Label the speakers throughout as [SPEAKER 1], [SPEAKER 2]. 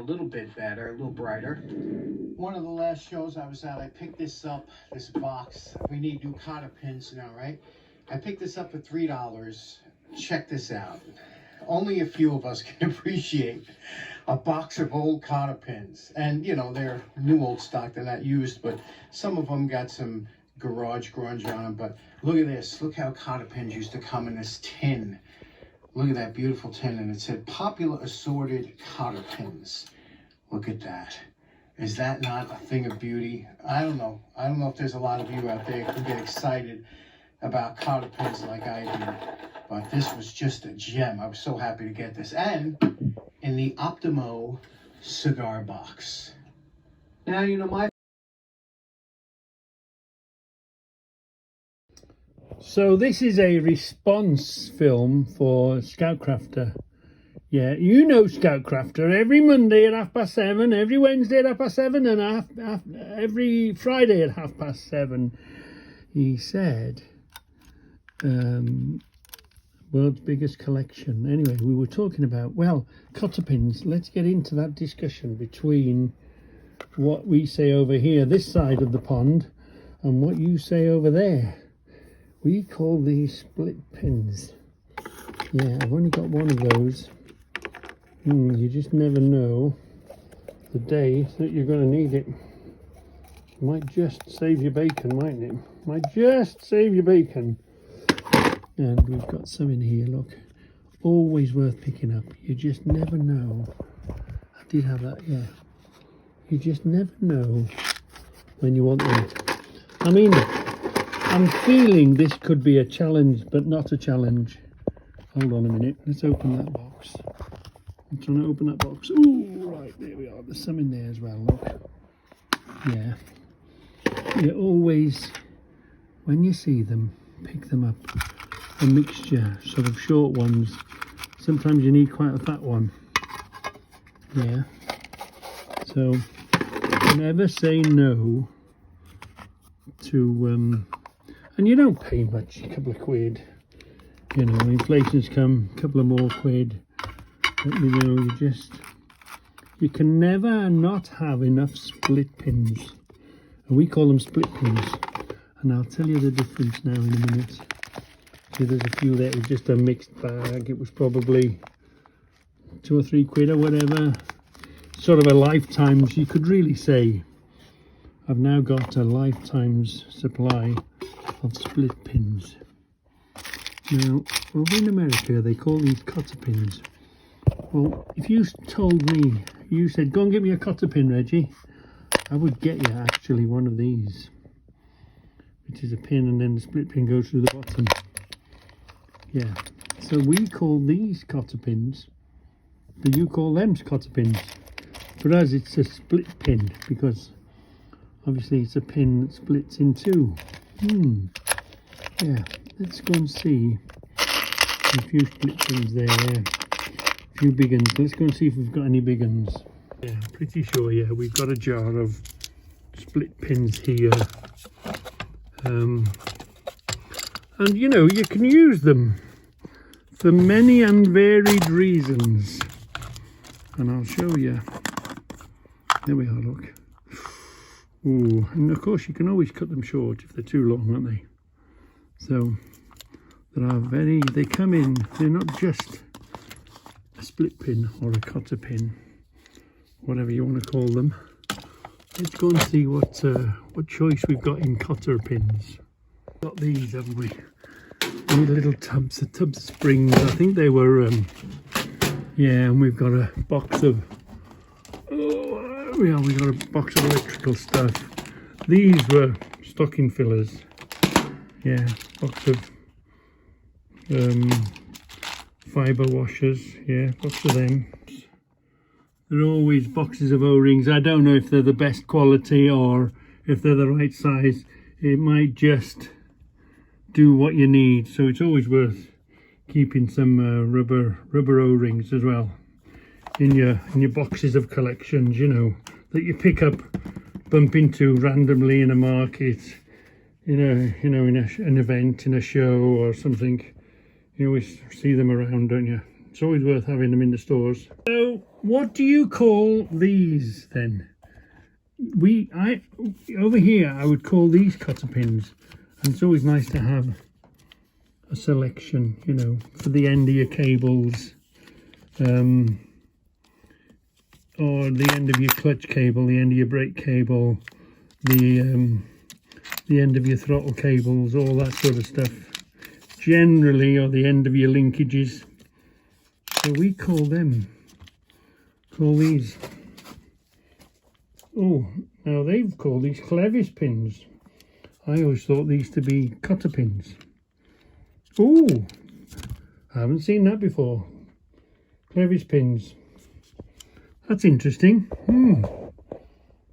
[SPEAKER 1] little bit better, a little brighter. One of the last shows I was at, I picked this up, this box. We need new cotter pins now, right? I picked this up for $3. Check this out. Only a few of us can appreciate a box of old cotter pins. And, you know, they're new old stock, they're not used, but some of them got some garage grunge on them. But look at this. Look how cotter pins used to come in this tin. Look at that beautiful tin, and it said popular assorted cotter pins. Look at that. Is that not a thing of beauty? I don't know. I don't know if there's a lot of you out there who get excited about cotter pins like I do. But this was just a gem. I was so happy to get this. And in the Optimo cigar box. Now, you know, my...
[SPEAKER 2] So this is a response film for ScoutCrafter. Yeah, you know ScoutCrafter. Every Monday at 7:30, every Wednesday at 7:30, and every Friday at 7:30. He said, world's biggest collection. Anyway, we were talking about, well, cotter pins. Let's get into that discussion between what we say over here, this side of the pond, and what you say over there. We call these split pins. Yeah, I've only got one of those. You just never know the day that you're going to need it. Might just save your bacon, mightn't it? Might just save your bacon. And we've got some in here, look. Always worth picking up. You just never know. I did have that, yeah. You just never know when you want them. I mean, I'm feeling this could be a challenge, but not a challenge. Hold on a minute. Let's open that box. I'm trying to open that box. Ooh, right, there we are. There's some in there as well, look. Yeah. You always, when you see them, pick them up. A mixture, sort of short ones. Sometimes you need quite a fat one. Yeah. So, never say no to, and you don't pay much, a couple of quid. You know, inflation's come, a couple of more quid. But you know, you can never not have enough split pins. And we call them split pins. And I'll tell you the difference now in a minute. See, there's a few there. It was just a mixed bag. It was probably 2 or 3 quid or whatever. Sort of a lifetime's, you could really say. I've now got a lifetime's supply of split pins. Now, over in America, they call these cotter pins. Well, if you told me, you said, go and get me a cotter pin, Reggie, I would get you actually one of these, which is a pin, and then the split pin goes through the bottom. Yeah, so we call these cotter pins, but you call them cotter pins. For us, it's a split pin, because obviously it's a pin that splits in two. Yeah, let's go and see a few split pins there, a few big ones. Let's go and see if we've got any big ones. Yeah, I'm pretty sure, yeah, we've got a jar of split pins here. And you know, you can use them for many and varied reasons, and I'll show you. There we are, look. Ooh, and of course you can always cut them short if they're too long, aren't they? So they come in, they're not just a split pin or a cotter pin, whatever you want to call them. Let's go and see what choice we've got in cotter pins. Got these, haven't we? These little tubs of springs. I think they were, yeah, and we've got a box of, we got a box of electrical stuff. These were stocking fillers. Yeah, box of fibre washers. Yeah, box of them. There are always boxes of O-rings. I don't know if they're the best quality or if they're the right size. It might just do what you need, so it's always worth keeping some rubber O-rings as well in your boxes of collections, you know, that you pick up, bump into randomly in a market, in an event, in a show or something. You always see them around, don't you? It's always worth having them in the stores. So What do you call these then? Over here I would call these cotter pins, and it's always nice to have a selection, you know, for the end of your cables, or the end of your clutch cable, the end of your brake cable, the end of your throttle cables, all that sort of stuff, generally, or the end of your linkages. So we call these, oh, now they've called these clevis pins. I always thought these to be cotter pins. Oh, I haven't seen that before. Clevis pins. That's interesting.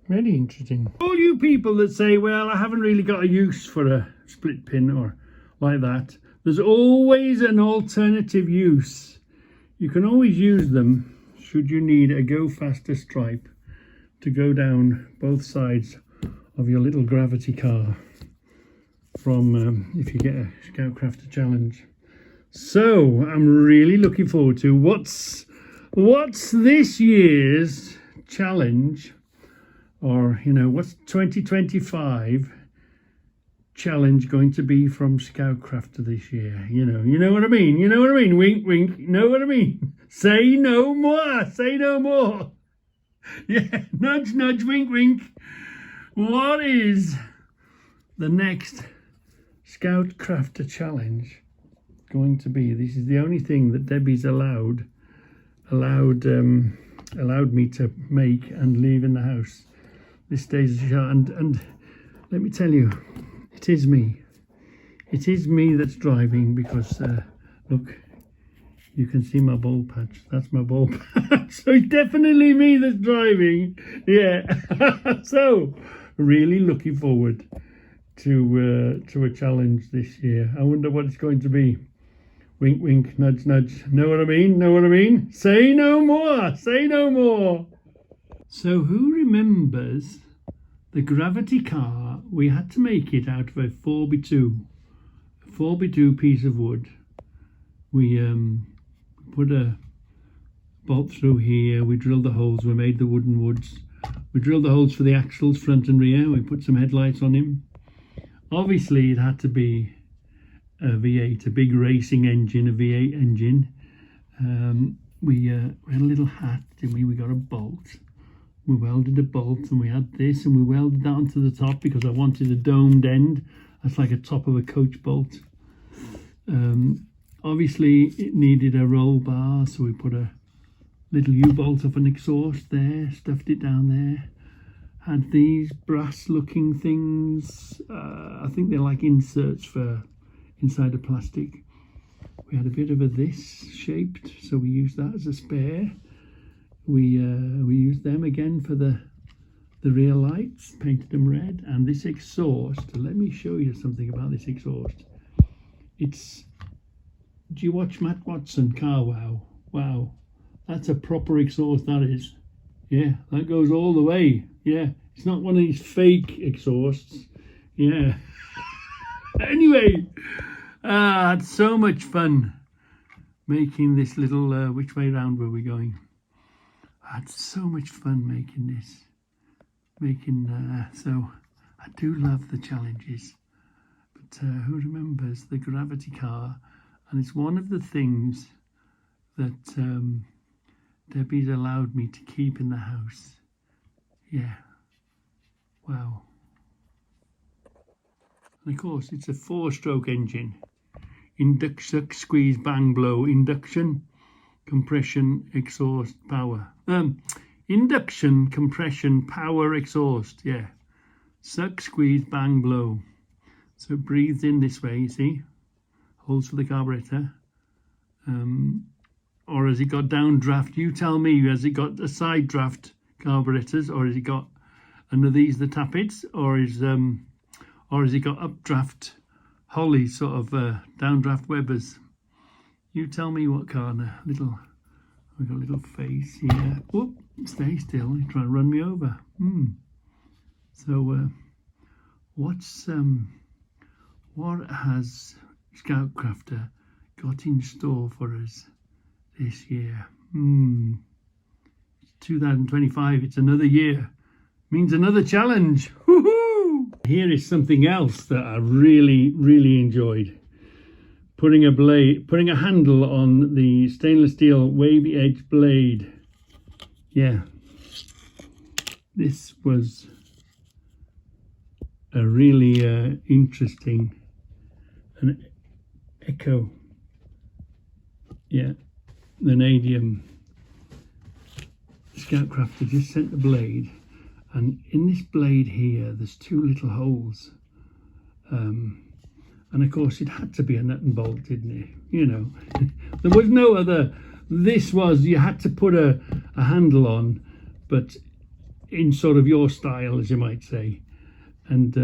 [SPEAKER 2] Very interesting. All you people that say, well, I haven't really got a use for a split pin or like that, there's always an alternative use. You can always use them should you need a go faster stripe to go down both sides of your little gravity car from if you get a ScoutCrafter challenge. So I'm really looking forward to what's this year's challenge, or you know, what's 2025 challenge going to be from ScoutCrafter this year? You know what I mean? You know what I mean? Wink, wink. You know what I mean? Say no more. Say no more. Yeah, nudge, nudge, wink, wink. What is the next ScoutCrafter challenge going to be? This is the only thing that Debbie's allowed me to make and leave in the house. This stays and let me tell you, it is me that's driving, because look, you can see my ball patch. That's my ball patch. So it's definitely me that's driving. Yeah. So really looking forward to a challenge this year. I wonder what it's going to be. Wink, wink, nudge, nudge. Know what I mean? Know what I mean? Say no more. Say no more. So who remembers the gravity car? We had to make it out of a 4x2 piece of wood. We put a bolt through here. We drilled the holes. We made the wooden woods. We drilled the holes for the axles, front and rear. We put some headlights on him. Obviously, it had to be a V8, a big racing engine, a V8 engine. We had a little hat, didn't we? We got a bolt. We welded a bolt, and we had this, and we welded that onto the top because I wanted a domed end. That's like a top of a coach bolt. Obviously, it needed a roll bar, so we put a little U-bolt of an exhaust there, stuffed it down there. Had these brass-looking things. I think they're like inserts for inside the plastic. We had a bit of this shaped, so we used that as a spare. We used them again for the rear lights, painted them red. And this exhaust, let me show you something about this exhaust. Do you watch Matt Watson, Car Wow? Wow, that's a proper exhaust, that is. Yeah, that goes all the way. Yeah, it's not one of these fake exhausts. Yeah. Anyway, I had so much fun making this little, which way round were we going? I had so much fun making this. So I do love the challenges. But who remembers the gravity car? And it's one of the things that Debbie's allowed me to keep in the house. Yeah. Wow. And of course, it's a 4-stroke engine. Suck, squeeze, bang, blow. Induction, compression, exhaust, power. Induction, compression, power, exhaust. Yeah. Suck, squeeze, bang, blow. So it breathes in this way, you see? Holes for the carburetor. Or has it got downdraft? You tell me. Has it got a side draft carburetors, or has it got one of these, the tappets, or has it got updraft Holly, sort of downdraft Webbers? You tell me what car. We've got a little face here. Whoop, stay still. You're trying to run me over. So what has ScoutCrafter got in store for us this year? 2025, it's another year, means another challenge. Woohoo! Here is something else that I really enjoyed. Putting a handle on the stainless steel wavy edge blade. Yeah, this was a really interesting an echo. Yeah, vanadium. ScoutCrafter just sent the blade, and in this blade here there's two little holes, and of course it had to be a nut and bolt, didn't it? You know, there was no other. This was, you had to put a handle on, but in sort of your style, as you might say. And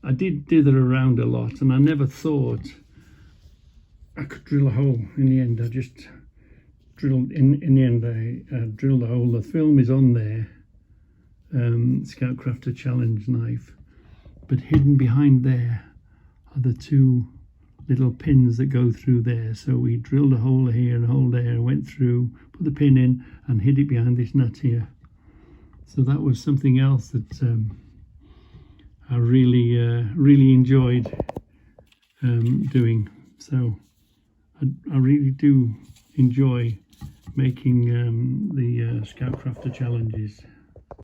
[SPEAKER 2] I did dither around a lot, and I never thought I could drill a hole. In the end, I just drilled. In the end, I drilled a hole. The film is on there. ScoutCrafter challenge knife, but hidden behind there are the two little pins that go through there. So we drilled a hole here and a hole there, and went through, put the pin in, and hid it behind this nut here. So that was something else that I really enjoyed doing. So I really do enjoy making the ScoutCrafter challenges.